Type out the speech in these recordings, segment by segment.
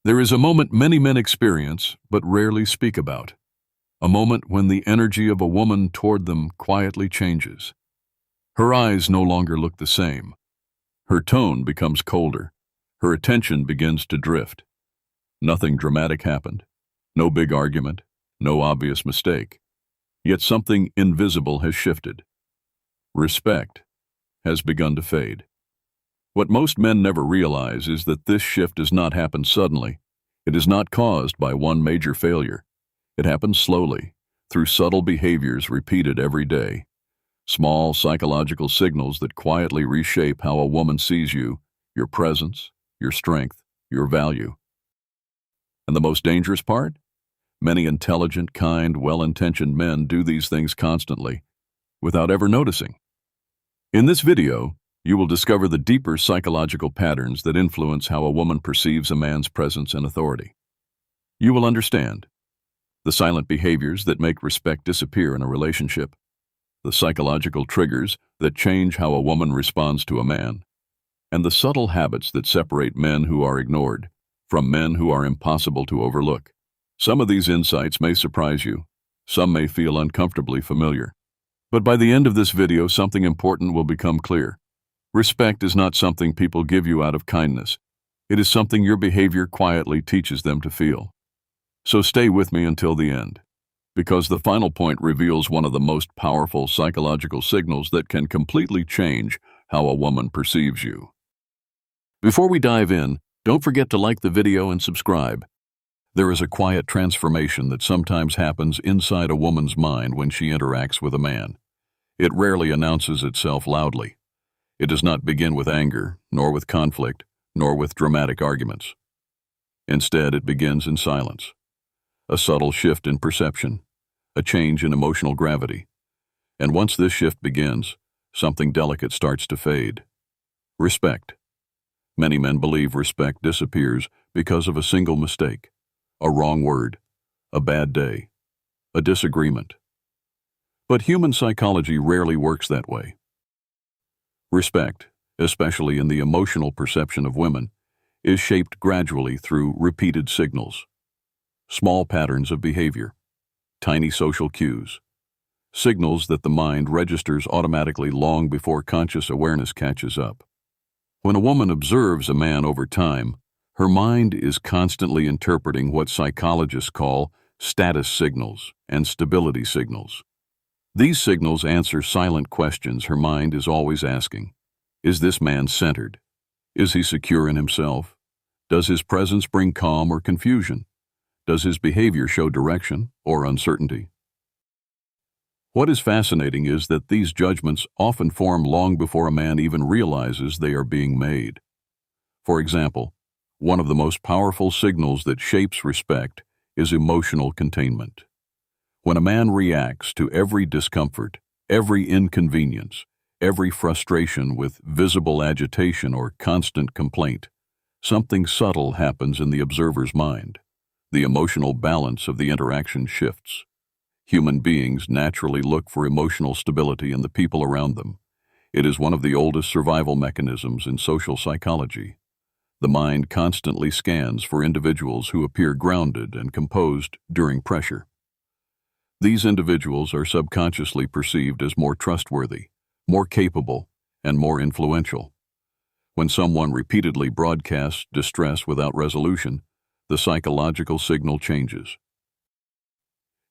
There is a moment many men experience but rarely speak about. A moment when the energy of a woman toward them quietly changes. Her eyes no longer look the same. Her tone becomes colder. Her attention begins to drift. Nothing dramatic happened. No big argument. No obvious mistake. Yet something invisible has shifted. Respect has begun to fade. What most men never realize is that this shift does not happen suddenly. It is not caused by one major failure. It happens slowly, through subtle behaviors repeated every day. Small psychological signals that quietly reshape how a woman sees you, your presence, your strength, your value. And the most dangerous part? Many intelligent, kind, well-intentioned men do these things constantly, without ever noticing. In this video, you will discover the deeper psychological patterns that influence how a woman perceives a man's presence and authority. You will understand the silent behaviors that make respect disappear in a relationship, the psychological triggers that change how a woman responds to a man, and the subtle habits that separate men who are ignored from men who are impossible to overlook. Some of these insights may surprise you. Some may feel uncomfortably familiar. But by the end of this video, something important will become clear. Respect is not something people give you out of kindness. It is something your behavior quietly teaches them to feel. So stay with me until the end, because the final point reveals one of the most powerful psychological signals that can completely change how a woman perceives you. Before we dive in, don't forget to like the video and subscribe. There is a quiet transformation that sometimes happens inside a woman's mind when she interacts with a man. It rarely announces itself loudly. It does not begin with anger, nor with conflict, nor with dramatic arguments. Instead, it begins in silence. A subtle shift in perception, a change in emotional gravity. And once this shift begins, something delicate starts to fade. Respect. Many men believe respect disappears because of a single mistake, a wrong word, a bad day, a disagreement. But human psychology rarely works that way. Respect, especially in the emotional perception of women, is shaped gradually through repeated signals. Small patterns of behavior, tiny social cues, signals that the mind registers automatically long before conscious awareness catches up. When a woman observes a man over time, her mind is constantly interpreting what psychologists call status signals and stability signals. These signals answer silent questions her mind is always asking. Is this man centered? Is he secure in himself? Does his presence bring calm or confusion? Does his behavior show direction or uncertainty? What is fascinating is that these judgments often form long before a man even realizes they are being made. For example, one of the most powerful signals that shapes respect is emotional containment. When a man reacts to every discomfort, every inconvenience, every frustration with visible agitation or constant complaint, something subtle happens in the observer's mind. The emotional balance of the interaction shifts. Human beings naturally look for emotional stability in the people around them. It is one of the oldest survival mechanisms in social psychology. The mind constantly scans for individuals who appear grounded and composed during pressure. These individuals are subconsciously perceived as more trustworthy, more capable, and more influential. When someone repeatedly broadcasts distress without resolution, the psychological signal changes.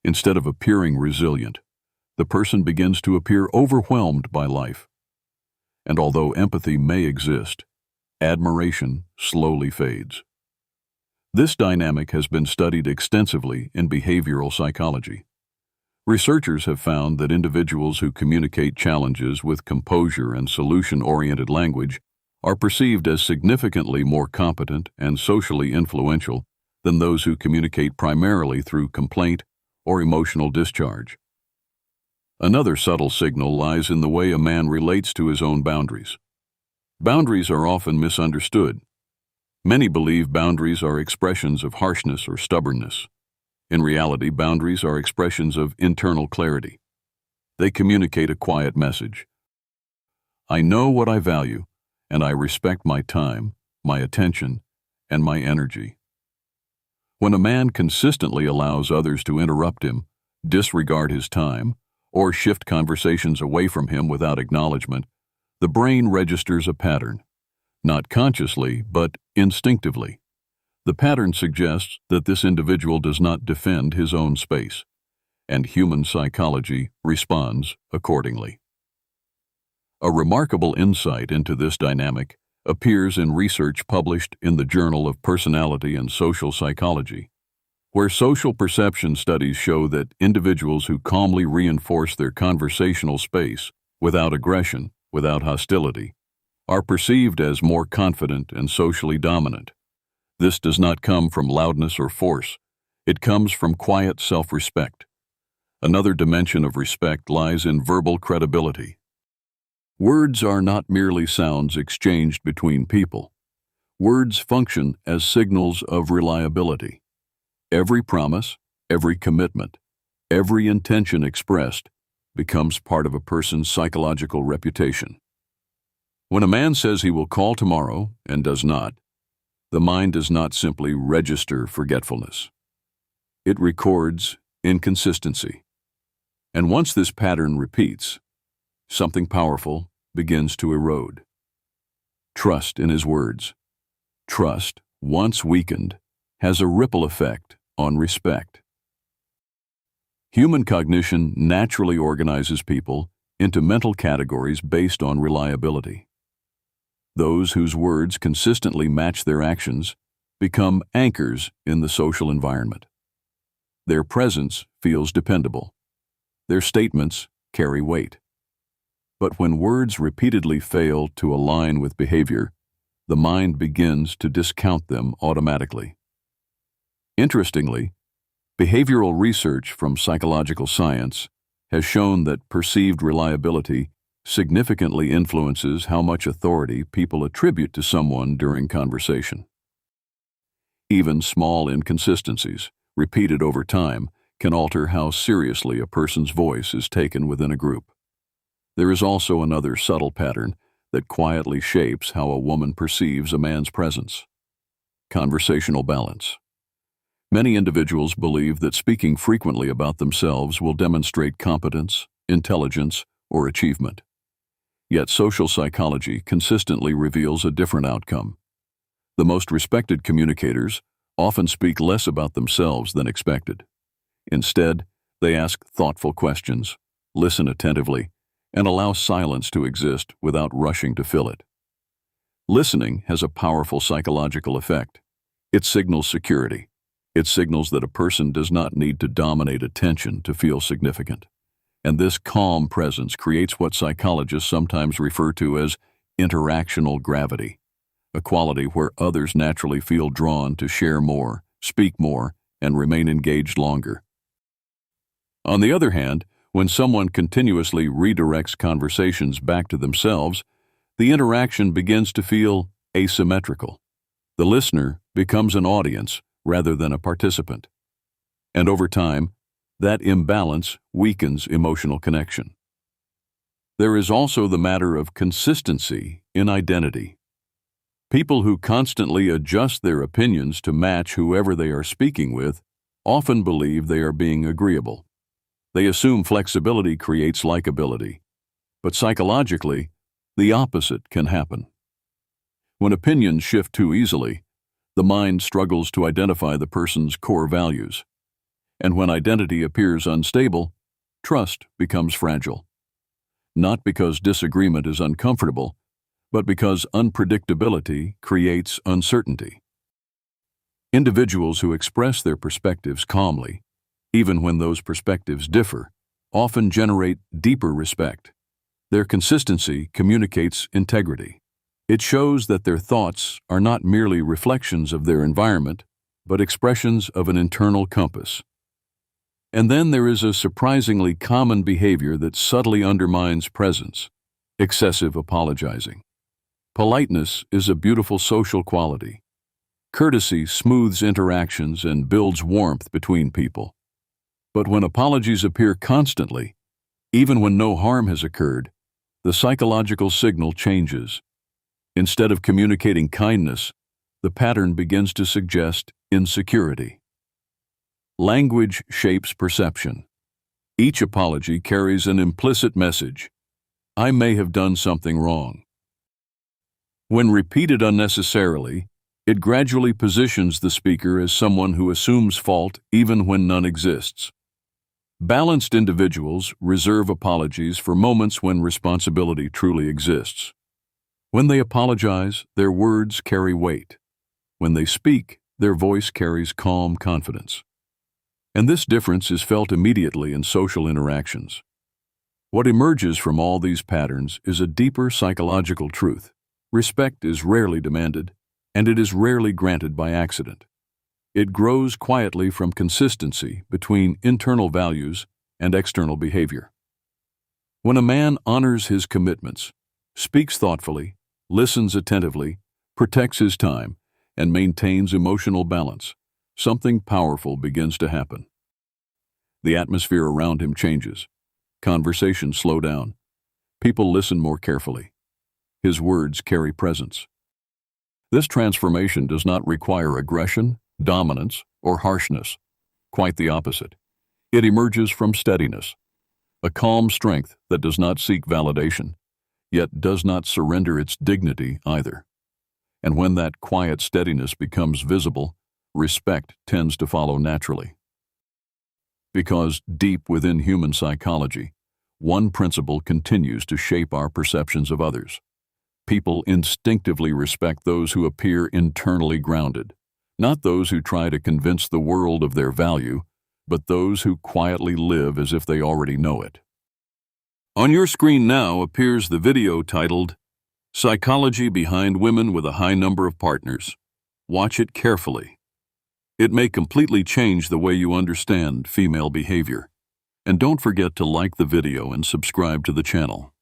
Instead of appearing resilient, the person begins to appear overwhelmed by life. And although empathy may exist, admiration slowly fades. This dynamic has been studied extensively in behavioral psychology. Researchers have found that individuals who communicate challenges with composure and solution-oriented language are perceived as significantly more competent and socially influential than those who communicate primarily through complaint or emotional discharge. Another subtle signal lies in the way a man relates to his own boundaries. Boundaries are often misunderstood. Many believe boundaries are expressions of harshness or stubbornness. In reality, boundaries are expressions of internal clarity. They communicate a quiet message. I know what I value, and I respect my time, my attention, and my energy. When a man consistently allows others to interrupt him, disregard his time, or shift conversations away from him without acknowledgement, the brain registers a pattern, not consciously, but instinctively. The pattern suggests that this individual does not defend his own space, and human psychology responds accordingly. A remarkable insight into this dynamic appears in research published in the Journal of Personality and Social Psychology, where social perception studies show that individuals who calmly reinforce their conversational space without aggression, without hostility, are perceived as more confident and socially dominant. This does not come from loudness or force. It comes from quiet self-respect. Another dimension of respect lies in verbal credibility. Words are not merely sounds exchanged between people. Words function as signals of reliability. Every promise, every commitment, every intention expressed becomes part of a person's psychological reputation. When a man says he will call tomorrow and does not, the mind does not simply register forgetfulness. It records inconsistency. And once this pattern repeats, something powerful begins to erode. Trust in his words. Trust, once weakened, has a ripple effect on respect. Human cognition naturally organizes people into mental categories based on reliability. Those whose words consistently match their actions become anchors in the social environment. Their presence feels dependable. Their statements carry weight. But when words repeatedly fail to align with behavior, the mind begins to discount them automatically. Interestingly, behavioral research from psychological science has shown that perceived reliability significantly influences how much authority people attribute to someone during conversation. Even small inconsistencies, repeated over time, can alter how seriously a person's voice is taken within a group. There is also another subtle pattern that quietly shapes how a woman perceives a man's presence: conversational balance. Many individuals believe that speaking frequently about themselves will demonstrate competence, intelligence, or achievement. Yet social psychology consistently reveals a different outcome. The most respected communicators often speak less about themselves than expected. Instead, they ask thoughtful questions, listen attentively, and allow silence to exist without rushing to fill it. Listening has a powerful psychological effect. It signals security. It signals that a person does not need to dominate attention to feel significant. And this calm presence creates what psychologists sometimes refer to as interactional gravity, a quality where others naturally feel drawn to share more, speak more, and remain engaged longer. On the other hand, when someone continuously redirects conversations back to themselves, the interaction begins to feel asymmetrical. The listener becomes an audience rather than a participant. And over time, that imbalance weakens emotional connection. There is also the matter of consistency in identity. People who constantly adjust their opinions to match whoever they are speaking with often believe they are being agreeable. They assume flexibility creates likability, but psychologically, the opposite can happen. When opinions shift too easily, the mind struggles to identify the person's core values. And when identity appears unstable, trust becomes fragile. Not because disagreement is uncomfortable, but because unpredictability creates uncertainty. Individuals who express their perspectives calmly, even when those perspectives differ, often generate deeper respect. Their consistency communicates integrity. It shows that their thoughts are not merely reflections of their environment, but expressions of an internal compass. And then there is a surprisingly common behavior that subtly undermines presence: excessive apologizing. Politeness is a beautiful social quality. Courtesy smooths interactions and builds warmth between people. But when apologies appear constantly, even when no harm has occurred, the psychological signal changes. Instead of communicating kindness, the pattern begins to suggest insecurity. Language shapes perception. Each apology carries an implicit message. I may have done something wrong. When repeated unnecessarily, it gradually positions the speaker as someone who assumes fault even when none exists. Balanced individuals reserve apologies for moments when responsibility truly exists. When they apologize, their words carry weight. When they speak, their voice carries calm confidence. And this difference is felt immediately in social interactions. What emerges from all these patterns is a deeper psychological truth. Respect is rarely demanded, and it is rarely granted by accident. It grows quietly from consistency between internal values and external behavior. When a man honors his commitments, speaks thoughtfully, listens attentively, protects his time, and maintains emotional balance, something powerful begins to happen. The atmosphere around him changes. Conversations slow down. People listen more carefully. His words carry presence. This transformation does not require aggression, dominance, or harshness. Quite the opposite. It emerges from steadiness, a calm strength that does not seek validation, yet does not surrender its dignity either. And when that quiet steadiness becomes visible, respect tends to follow naturally. Because deep within human psychology, one principle continues to shape our perceptions of others. People instinctively respect those who appear internally grounded, not those who try to convince the world of their value, but those who quietly live as if they already know it. On your screen now appears the video titled, Psychology Behind Women with a High Number of Partners. Watch it carefully. It may completely change the way you understand female behavior. And don't forget to like the video and subscribe to the channel.